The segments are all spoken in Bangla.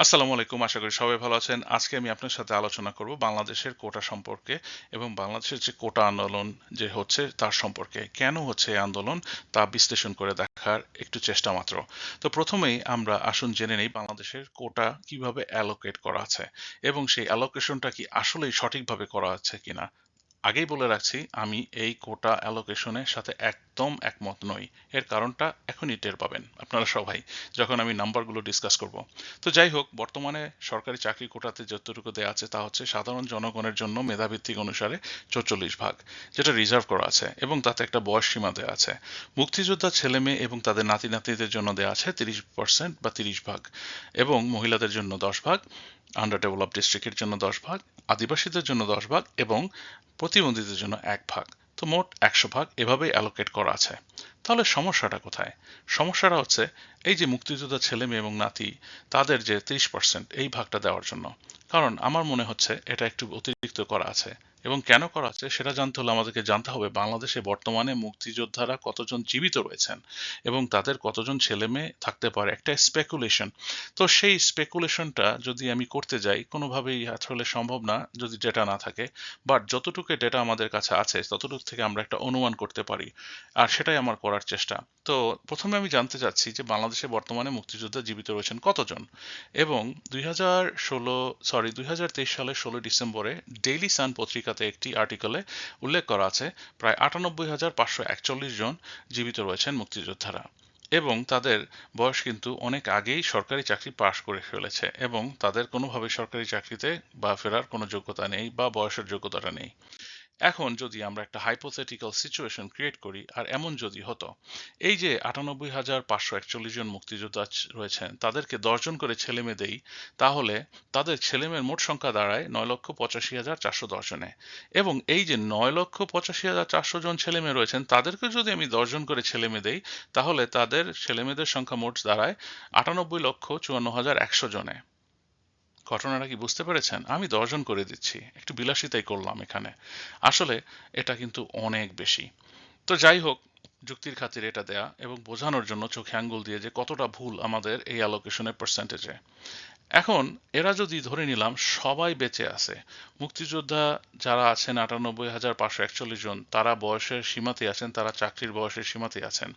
আসসালামু আলাইকুম। আশা করি সবাই ভালো আছেন। আজকে আমি আপনার সাথে আলোচনা করব বাংলাদেশের কোটা সম্পর্কে এবং বাংলাদেশের যে কোটা আন্দোলন যে হচ্ছে তার সম্পর্কে। কেন হচ্ছে এই আন্দোলন তা বিশ্লেষণ করে দেখার একটু চেষ্টা মাত্র। তো প্রথমেই আমরা আসুন জেনে নেই বাংলাদেশের কোটা কিভাবে অ্যালোকেট করা আছে এবং সেই অ্যালোকেশনটা কি আসলেই সঠিকভাবে করা আছে কিনা। আগেই বলে রাখছি আমি এই কোটা অ্যালোকেশনের সাথে একদম একমত নই। এর কারণটা এখনই টের পাবেন আপনারা সবাই যখন আমি নাম্বারগুলো ডিসকাস করব। তো যাই হোক, বর্তমানে সরকারি চাকরি কোটাতে যতটুকু দেওয়া আছে তা হচ্ছে সাধারণ জনগণের জন্য মেধাভিত্তিক অনুসারে 44 ভাগ, যেটা রিজার্ভ করা আছে এবং তাতে একটা বয়স সীমা দেওয়া আছে। মুক্তিযোদ্ধা ছেলে মেয়ে এবং তাদের নাতি নাতনিদের জন্য দেওয়া আছে 30% বা 30 ভাগ, এবং মহিলাদের জন্য 10 ভাগ, আন্ডার ডেভেলপ ডিস্ট্রিক্টের জন্য 10 ভাগ, আদিবাসীদের জন্য 10 ভাগ এবং প্রতিবন্ধীদের জন্য 1 ভাগ। তো মোট 100 ভাগ এভাবেই অ্যালোকেট করা আছে। তাহলে সমস্যাটা কোথায়? সমস্যাটা হচ্ছে এই যে মুক্তিযোদ্ধা ছেলে মেয়ে এবং নাতি, তাদের যে 30% এই ভাগটা দেওয়ার জন্য। কারণ আমার মনে হচ্ছে এটা একটু অতিরিক্ত করা আছে, এবং কেন করা আছে সেটা জানতে হলে আমাদেরকে জানতে হবে বাংলাদেশে বর্তমানে মুক্তিযোদ্ধারা কতজন জীবিত রয়েছেন এবং তাদের কতজন ছেলে মেয়ে থাকতে পারে, একটা স্পেকুলেশন। তো সেই স্পেকুলেশনটা যদি আমি করতে যাই কোনোভাবেই আসলে সম্ভব না যদি ডেটা না থাকে। বাট যতটুকু ডেটা আমাদের কাছে আছে ততটুকু থেকে আমরা একটা অনুমান করতে পারি, আর সেটাই আমার করার চেষ্টা। তো প্রথমে আমি জানতে চাচ্ছি যে বাংলাদেশে বর্তমানে মুক্তিযোদ্ধা জীবিত রয়েছেন কতজন, এবং 2023 সালের 16 ডিসেম্বরে ডেইলি সান পত্রিকাতে একটি আর্টিকেলে উল্লেখ করা আছে প্রায় 98,541 জন জীবিত রয়েছেন মুক্তিযোদ্ধারা, এবং তাদের বয়স কিন্তু অনেক আগেই সরকারি চাকরি পাশ করে ফেলেছে এবং তাদের কোনোভাবে সরকারি চাকরিতে বা ফেরার কোনো যোগ্যতা নেই বা বয়সের যোগ্যতাটা নেই। এখন যদি আমরা একটা হাইপোথেটিক্যাল সিচুয়েশন ক্রিয়েট করি, আর এমন যদি হতো এই যে 98,541 জন মুক্তিযোদ্ধা রয়েছেন তাদেরকে 10 জন করে ছেলে মেয়ে দেই, তাহলে তাদের ছেলেমেয়ের মোট সংখ্যা দাঁড়ায় 9,85,410 জনে। এবং এই যে 9,85,400 জন ছেলে মেয়ে রয়েছেন তাদেরকে যদি আমি 10 জন করে ছেলে মেয়ে দেই, তাহলে তাদের ছেলেমেয়েদের সংখ্যা মোট দাঁড়ায় 98,54,100 জনে। ঘটনাটা কি বুঝতে পেরেছেন? আমি 10 জন করে দিচ্ছি, একটু বিলাসিতাই করলাম এখানে। আসলে এটা কিন্তু অনেক বেশি। তো যাই হোক, যুক্তির খাতিরে এটা দেয়া এবং বোঝানোর জন্য চোখে আঙ্গুল দিয়ে যে কতটা ভুল আমাদের এই অ্যালোকেশনের পার্সেন্টেজে। এখন এরা যদি ধরে নিলাম সবাই বেঁচে আছে, মুক্তিযোদ্ধা যারা আছেন 98,541 জন, তারা বয়সের সীমাতে আছেন, তারা চাকরির বয়সের সীমাতে আছেন,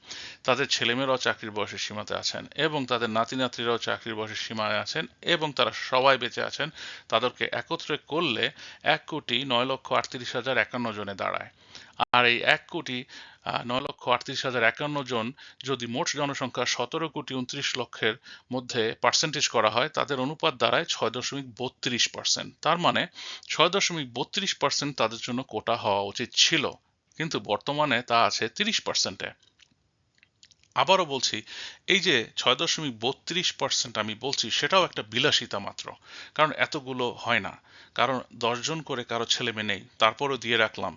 তাদের ছেলেমেয়েরাও চাকরির বয়সের সীমাতে আছেন এবং তাদের নাতি নাতনিরাও চাকরির বয়সের সীমায় আছেন এবং তারা সবাই বেঁচে আছেন, তাদেরকে একত্রে করলে 1,09,38,051 জনে দাঁড়ায়। আর এই 1,09,38,051 জন যদি মোট জনসংখ্যা 17,29,00,000-এর মধ্যে পার্সেন্টেজ করা হয়, তাদের অনুপাত দাঁড়ায় 6.32%। তার মানে 6.32% তাদের জন্য কোটা হওয়া উচিত ছিল, কিন্তু বর্তমানে তা আছে 30%-এ। আবারও বলছি, এই যে 6.32% আমি বলছি সেটাও একটা বিলাসিতা মাত্র, কারণ এতগুলো হয় না। কারণ 10 জন করে কারো ছেলে মেয়ে নেই, তারপরেও দিয়ে রাখলাম।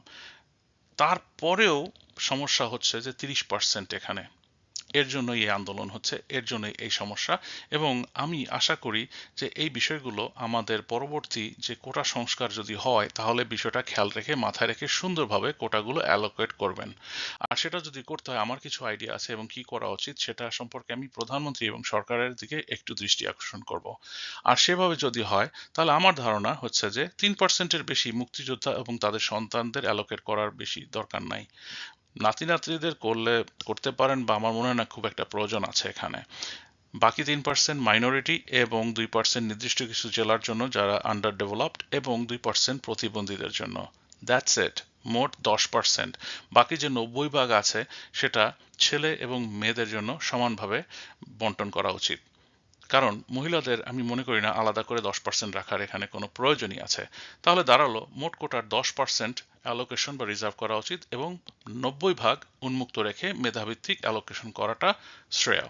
তারপরেও সমস্যা হচ্ছে যে 30% এখানে। এর জন্যই এই আন্দোলন হচ্ছে, এর জন্যই এই সমস্যা। এবং আমি আশা করি যে এই বিষয়গুলো আমাদের পরবর্তী যে কোটা সংস্কার যদি হয় তাহলে বিষয়টা খেয়াল রেখে মাথায় রেখে সুন্দরভাবে কোটাগুলো অ্যালোকেট করবেন। আর সেটা যদি করতে হয় আমার কিছু আইডিয়া আছে এবং কি করা উচিত সেটা সম্পর্কে আমি প্রধানমন্ত্রী এবং সরকারের দিকে একটু দৃষ্টি আকর্ষণ করব। আর সেভাবে যদি হয় তাহলে আমার ধারণা হচ্ছে যে 3%-এর বেশি মুক্তিযোদ্ধা এবং তাদের সন্তানদের অ্যালোকেট করার বেশি দরকার নাই। নাতি নাতনিদের করলে করতে পারেন, বা আমার মনে হয় না খুব একটা প্রয়োজন আছে এখানে। বাকি 3% মাইনরিটি এবং 2% নির্দিষ্ট কিছু জেলার জন্য যারা আন্ডার ডেভেলপড, এবং 2% প্রতিবন্ধীদের জন্য। That's it. মোট 10%। বাকি যে 90 ভাগ আছে সেটা ছেলে এবং মেয়েদের জন্য সমানভাবে বন্টন করা উচিত। কারণ মহিলাদের আমি মনে করি না আলাদা করে 10% রাখার এখানে কোনো প্রয়োজনই আছে। তাহলে দাঁড়ালো মোট কোটার 10% অ্যালোকেশন বা রিজার্ভ করা উচিত এবং 90 ভাগ উন্মুক্ত রেখে মেধাভিত্তিক অ্যালোকেশন করাটা শ্রেয়।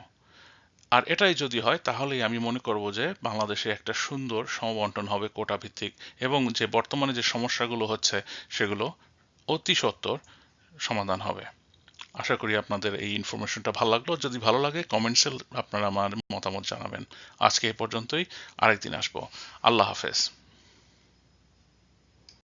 আর এটাই যদি হয় তাহলেই আমি মনে করব যে বাংলাদেশে একটা সুন্দর সমবন্টন হবে কোটা ভিত্তিক, এবং যে বর্তমানে যে সমস্যাগুলো হচ্ছে সেগুলো অতি সত্বর সমাধান হবে। আশা করি আপনাদের এই ইনফরমেশনটা ভালো লাগলো। যদি ভালো লাগে কমেন্টসে আপনারা আমার মতামত জানাবেন। আজকে এ পর্যন্তই, আরেকদিন আসবো। আল্লাহ হাফেজ।